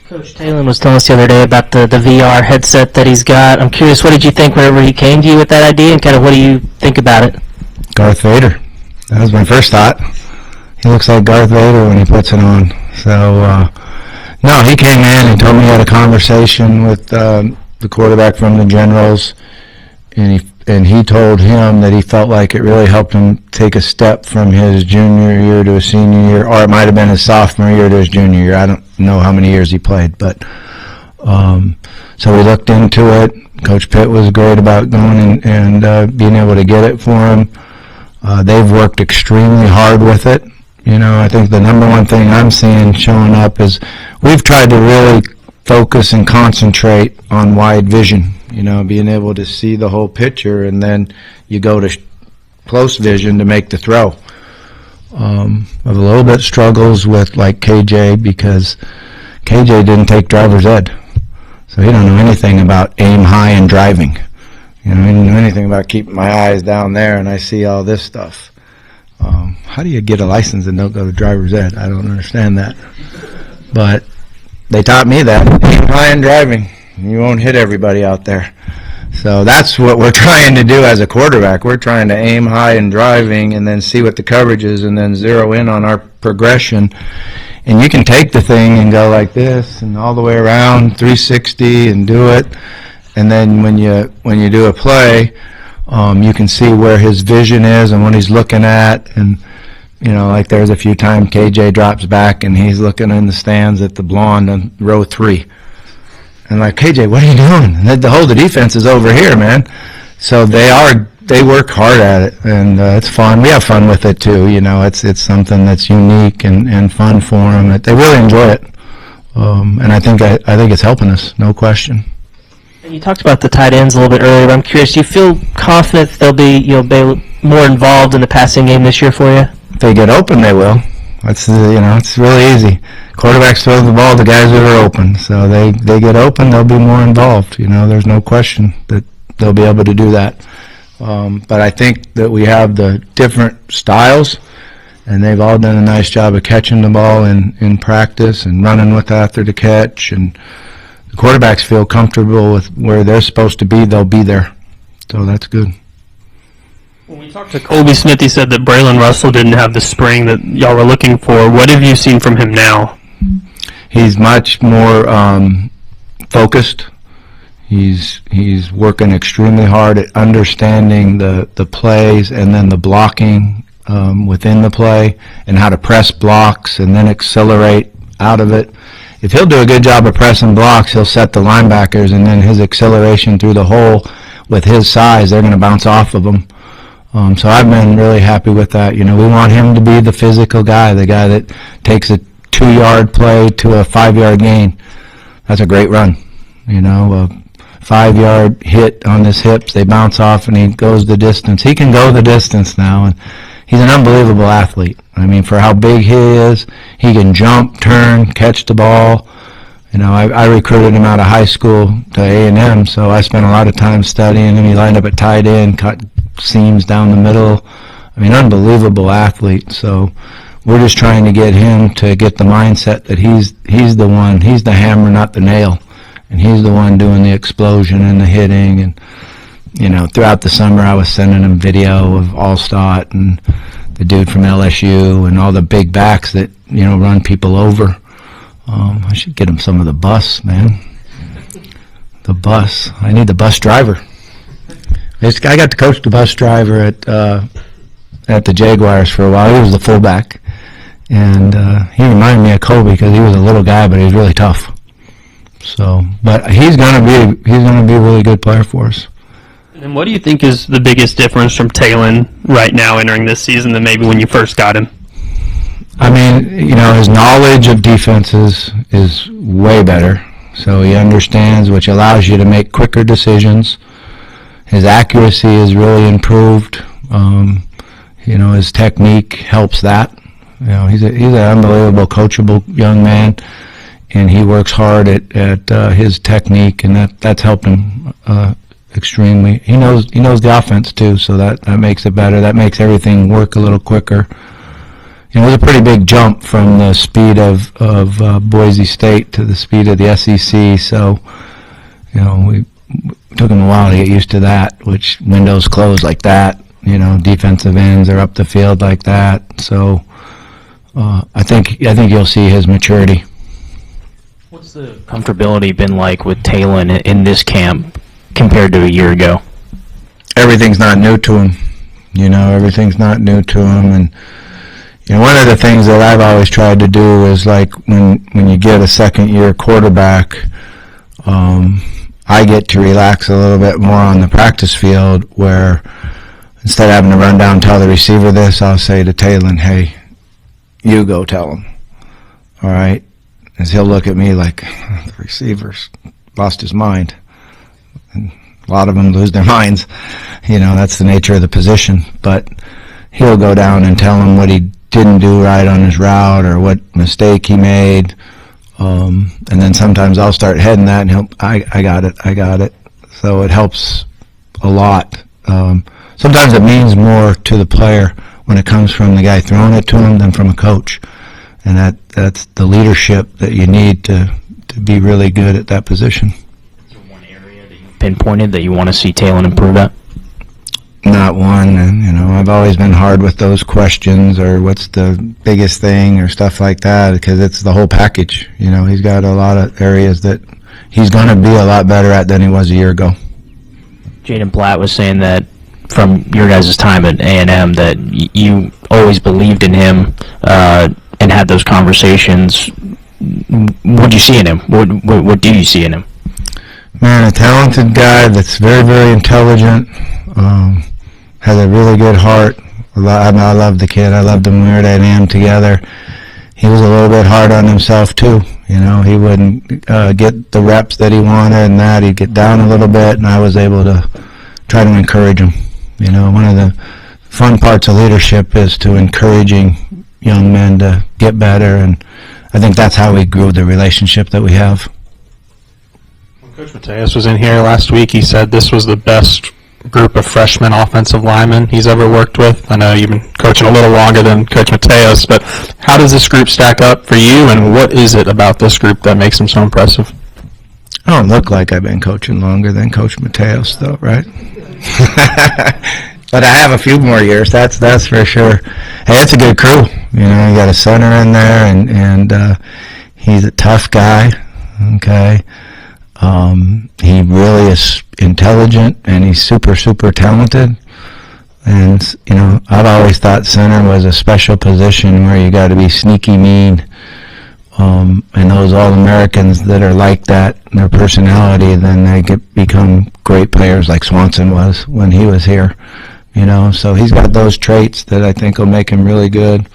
Coach Talon was telling us the other day about the VR headset that he's got. I'm curious, what did you think whenever he came to you with that idea, and kind of what do you think about it? Darth Vader. That was my first thought. He looks like Darth Vader when he puts it on. So, no, he came in and told me he had a conversation with the quarterback from the Generals, and he told him that he felt like it really helped him take a step from his junior year to his senior year, or it might have been his sophomore year to his junior year. I don't know how many years he played, but so we looked into it. Coach Pitt was great about going and being able to get it for him. They've worked extremely hard with it. You know, I think the number one thing I'm seeing showing up is we've tried to really focus and concentrate on wide vision, you know, being able to see the whole picture, and then you go to close vision to make the throw. I've a little bit struggles with like KJ, because KJ didn't take driver's ed, so he don't know anything about aim high and driving. You know, he didn't know anything about keeping my eyes down there and I see all this stuff. How do you get a license and don't go to driver's ed? I don't understand that. But they taught me that. Aim high and driving. You won't hit everybody out there. So that's what we're trying to do as a quarterback. We're trying to aim high and driving and then see what the coverage is and then zero in on our progression. And you can take the thing and go like this and all the way around 360 and do it. And then when you do a play, you can see where his vision is and what he's looking at. And, you know, like there's a few times KJ drops back and he's looking in the stands at the blonde on row 3. And like, KJ, what are you doing? And the whole defense is over here, man. So they work hard at it, and it's fun. We have fun with it too. You know, it's something that's unique and fun for them. They really enjoy it, and I think it's helping us, no question. And you talked about the tight ends a little bit earlier, but I'm curious, do you feel confident that they'll be more involved in the passing game this year for you? If they get open, they will. It's really easy. Quarterbacks throw the ball to guys that are open, so they get open, they'll be more involved. You know, there's no question that they'll be able to do that. But I think that we have the different styles, and they've all done a nice job of catching the ball in practice and running with after the catch, and the quarterbacks feel comfortable with where they're supposed to be, they'll be there. So that's good. When we talked to Colby Smith, he said that Braylon Russell didn't have the spring that y'all were looking for. What have you seen from him now? He's much more focused. He's working extremely hard at understanding the plays and then the blocking within the play and how to press blocks and then accelerate out of it. If he'll do a good job of pressing blocks, he'll set the linebackers, and then his acceleration through the hole with his size, they're going to bounce off of him. So I've been really happy with that. You know, we want him to be the physical guy, the guy that takes a 2-yard play to a 5-yard gain. That's a great run. You know, a 5-yard hit on his hips, they bounce off and he goes the distance. He can go the distance now, and he's an unbelievable athlete. I mean, for how big he is, he can jump, turn, catch the ball. You know, I recruited him out of high school to A&M, so I spent a lot of time studying him. He lined up at tight end, cut seams down the middle. I mean, unbelievable athlete. So we're just trying to get him to get the mindset that he's the one, he's the hammer, not the nail. And he's the one doing the explosion and the hitting. And, you know, throughout the summer I was sending him video of Allstott and the dude from LSU and all the big backs that, you know, run people over. I should get him some of the bus, man. The bus. I need the bus driver. I got to coach the bus driver at the Jaguars for a while. He was the fullback, and he reminded me of Kobe because he was a little guy, but he was really tough. So, but he's gonna be a really good player for us. And what do you think is the biggest difference from Talon right now entering this season than maybe when you first got him? I mean, you know, his knowledge of defenses is way better, so he understands, which allows you to make quicker decisions. His accuracy is really improved. You know, his technique helps that. You know, he's an unbelievable, coachable young man, and he works hard at his technique, and that's helped him extremely. He knows the offense too, so that makes it better. That makes everything work a little quicker. it was a pretty big jump from the speed of Boise State to the speed of the SEC. So, we took him a while to get used to that, which windows close like that. Defensive ends are up the field like that. So, I think you'll see his maturity. What's the comfortability been like with Talon in this camp compared to a year ago? Everything's not new to him. Everything's not new to him. And, one of the things that I've always tried to do is, like, when you get a second-year quarterback, I get to relax a little bit more on the practice field, where instead of having to run down and tell the receiver this, I'll say to Talon, hey, you go tell him. All right? As he'll look at me like, the receiver's lost his mind. And a lot of them lose their minds. That's the nature of the position. But he'll go down and tell him what he didn't do right on his route or what mistake he made. And then sometimes I'll start heading that, and I got it. So it helps a lot. Sometimes it means more to the player when it comes from the guy throwing it to him than from a coach. And that's the leadership that you need to be really good at that position. Is there one area that you've pinpointed that you want to see Talon improve at? Not one. And, I've always been hard with those questions, or what's the biggest thing or stuff like that, because it's the whole package. He's got a lot of areas that he's going to be a lot better at than he was a year ago. Jaden Platt was saying that from your guys' time at A&M that you always believed in him and had those conversations. What do you see in him? What do you see in him? Man, a talented guy that's very, very intelligent, has a really good heart. I love the kid. I loved him when we were at A&M together. He was a little bit hard on himself too. He wouldn't get the reps that he wanted, and that he'd get down a little bit, and I was able to try to encourage him. One of the fun parts of leadership is to encouraging young men to get better, and I think that's how we grew the relationship that we have. When Coach Mateus was in here last week, he said this was the best group of freshman offensive linemen he's ever worked with. I know you've been coaching a little longer than Coach Mateus, but how does this group stack up for you, and what is it about this group that makes them so impressive? I don't look like I've been coaching longer than Coach Mateus, though, right? But I have a few more years, that's for sure. Hey, it's a good crew. You got a center in there, and he's a tough guy, okay? He really is intelligent, and he's super, super talented. And, I've always thought center was a special position where you got to be sneaky mean. And those All-Americans that are like that, their personality, then they become great players like Swanson was when he was here. So he's got those traits that I think will make him really good.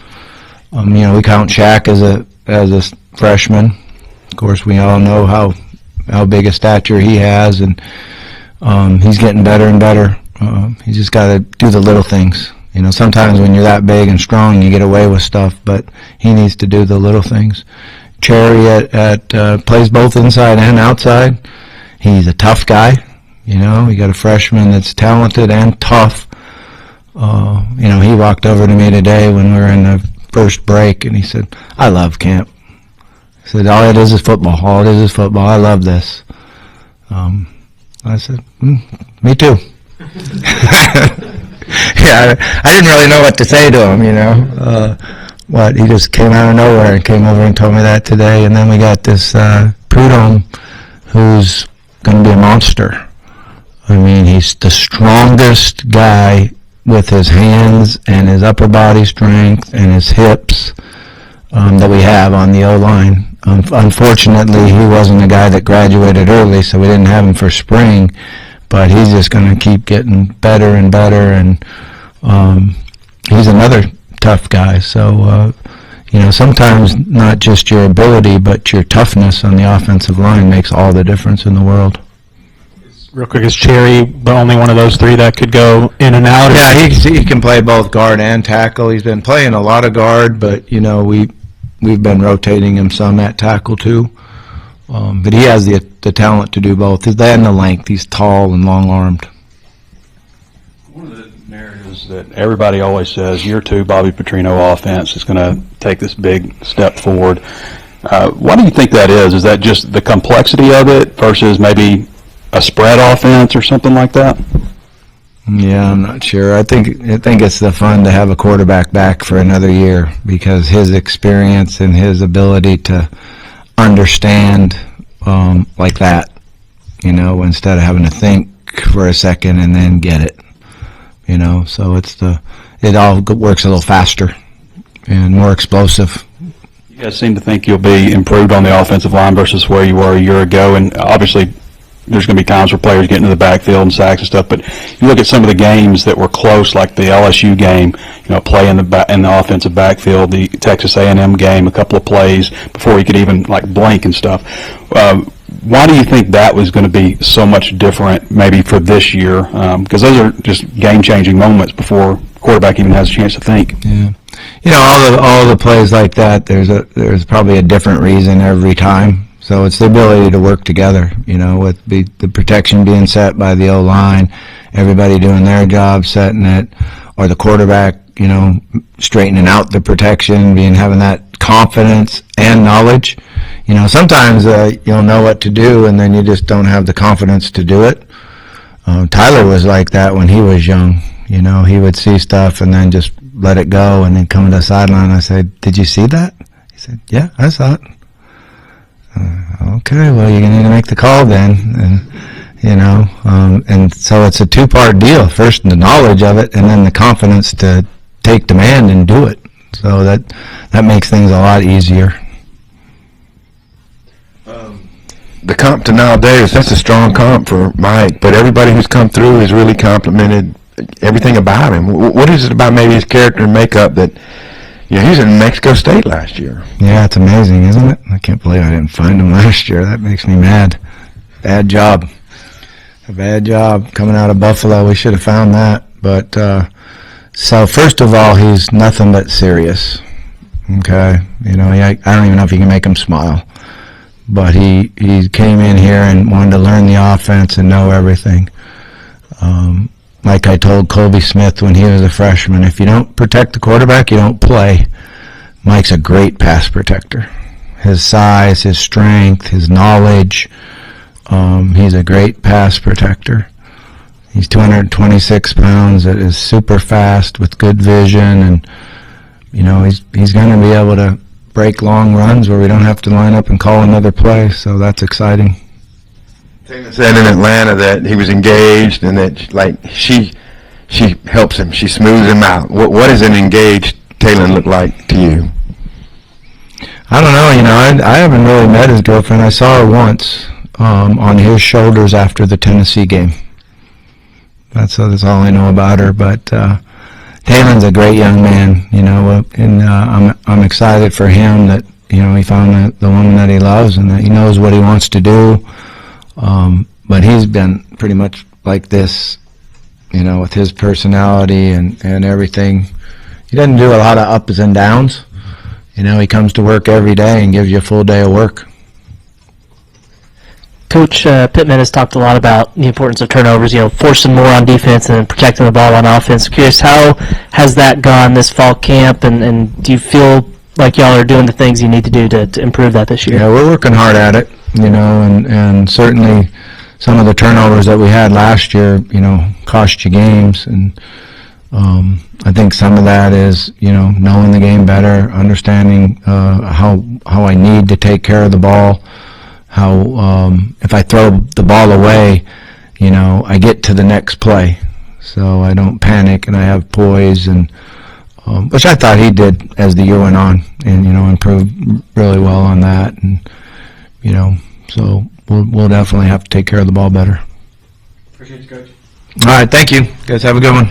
We count Shaq as a freshman. Of course, we all know how big a stature he has, and he's getting better and better. He's just got to do the little things. Sometimes when you're that big and strong, you get away with stuff, but he needs to do the little things. Cherry plays both inside and outside. He's a tough guy. You got a freshman that's talented and tough. He walked over to me today when we were in the first break, and he said, I love camp. He said, all it is football. All it is football. I love this. I said, me too. Yeah, I didn't really know what to say to him, he just came out of nowhere and came over and told me that today. And then we got this Prudhomme who's going to be a monster. I mean, he's the strongest guy with his hands and his upper body strength and his hips that we have on the O-line. Unfortunately, he wasn't a guy that graduated early, so we didn't have him for spring. But he's just going to keep getting better and better, and he's another tough guy. So, sometimes not just your ability, but your toughness on the offensive line makes all the difference in the world. Real quick, is Cherry the only one of those three that could go in and out? Yeah, he can play both guard and tackle. He's been playing a lot of guard, but, we've been rotating him some at tackle too. But he has the talent to do both. And the length. He's tall and long-armed. One of the narratives is that everybody always says year 2 Bobby Petrino offense is going to take this big step forward. Why do you think that is? Is that just the complexity of it versus maybe a spread offense or something like that? Yeah, I'm not sure. I think it's the fun to have a quarterback back for another year because his experience and his ability to understand like that, instead of having to think for a second and then get it, So it all works a little faster and more explosive. You guys seem to think you'll be improved on the offensive line versus where you were a year ago, and obviously there's going to be times where players get into the backfield and sacks and stuff, but you look at some of the games that were close, like the LSU game, play in the offensive backfield, the Texas A&M game, a couple of plays before you could even blink and stuff. Why do you think that was going to be so much different maybe for this year? Because those are just game-changing moments before the quarterback even has a chance to think. Yeah. All the plays like that, there's probably a different reason every time. So it's the ability to work together, with the protection being set by the O-line, everybody doing their job, setting it, or the quarterback, straightening out the protection, having that confidence and knowledge. Sometimes you'll know what to do, and then you just don't have the confidence to do it. Tyler was like that when he was young. He would see stuff and then just let it go, and then come to the sideline. I said, "Did you see that?" He said, "Yeah, I saw it." Okay, well, you're going to need to make the call then, and so it's a two-part deal. First, the knowledge of it, and then the confidence to take demand and do it. So that makes things a lot easier. The comp to Nile Davis, that's a strong comp for Mike, but everybody who's come through has really complimented everything about him. What is it about maybe his character and makeup that, he was in Mexico State last year? Yeah, it's amazing, isn't it? I can't believe I didn't find him last year. That makes me mad. Bad job. A bad job coming out of Buffalo. We should have found that. But, so first of all, he's nothing but serious. Okay? I don't even know if you can make him smile. But he came in here and wanted to learn the offense and know everything. Like I told Colby Smith when he was a freshman, if you don't protect the quarterback, you don't play. Mike's a great pass protector. His size, his strength, his knowledge, he's a great pass protector. He's 226 pounds, is super fast with good vision, and he's going to be able to break long runs where we don't have to line up and call another play, so that's exciting. Taylor said in Atlanta that he was engaged and that she helps him, she smooths him out. What does an engaged Taylor look like to you? I don't know. I haven't really met his girlfriend. I saw her once on his shoulders after the Tennessee game. That's all I know about her. But Taylor's a great young man, and I'm excited for him that he found the woman that he loves and that he knows what he wants to do. But he's been pretty much like this, with his personality and everything. He doesn't do a lot of ups and downs. He comes to work every day and gives you a full day of work. Coach Pittman has talked a lot about the importance of turnovers, forcing more on defense and protecting the ball on offense. Curious, how has that gone this fall camp, and do you feel like y'all are doing the things you need to do to improve that this year? Yeah, we're working hard at it, and certainly some of the turnovers that we had last year, cost you games, and I think some of that is, knowing the game better, understanding how I need to take care of the ball, how if I throw the ball away, I get to the next play, so I don't panic and I have poise, and which I thought he did as the year went on, and improved really well on that, and so we'll definitely have to take care of the ball better. Appreciate you, Coach. All right, thank you. Guys, have a good one.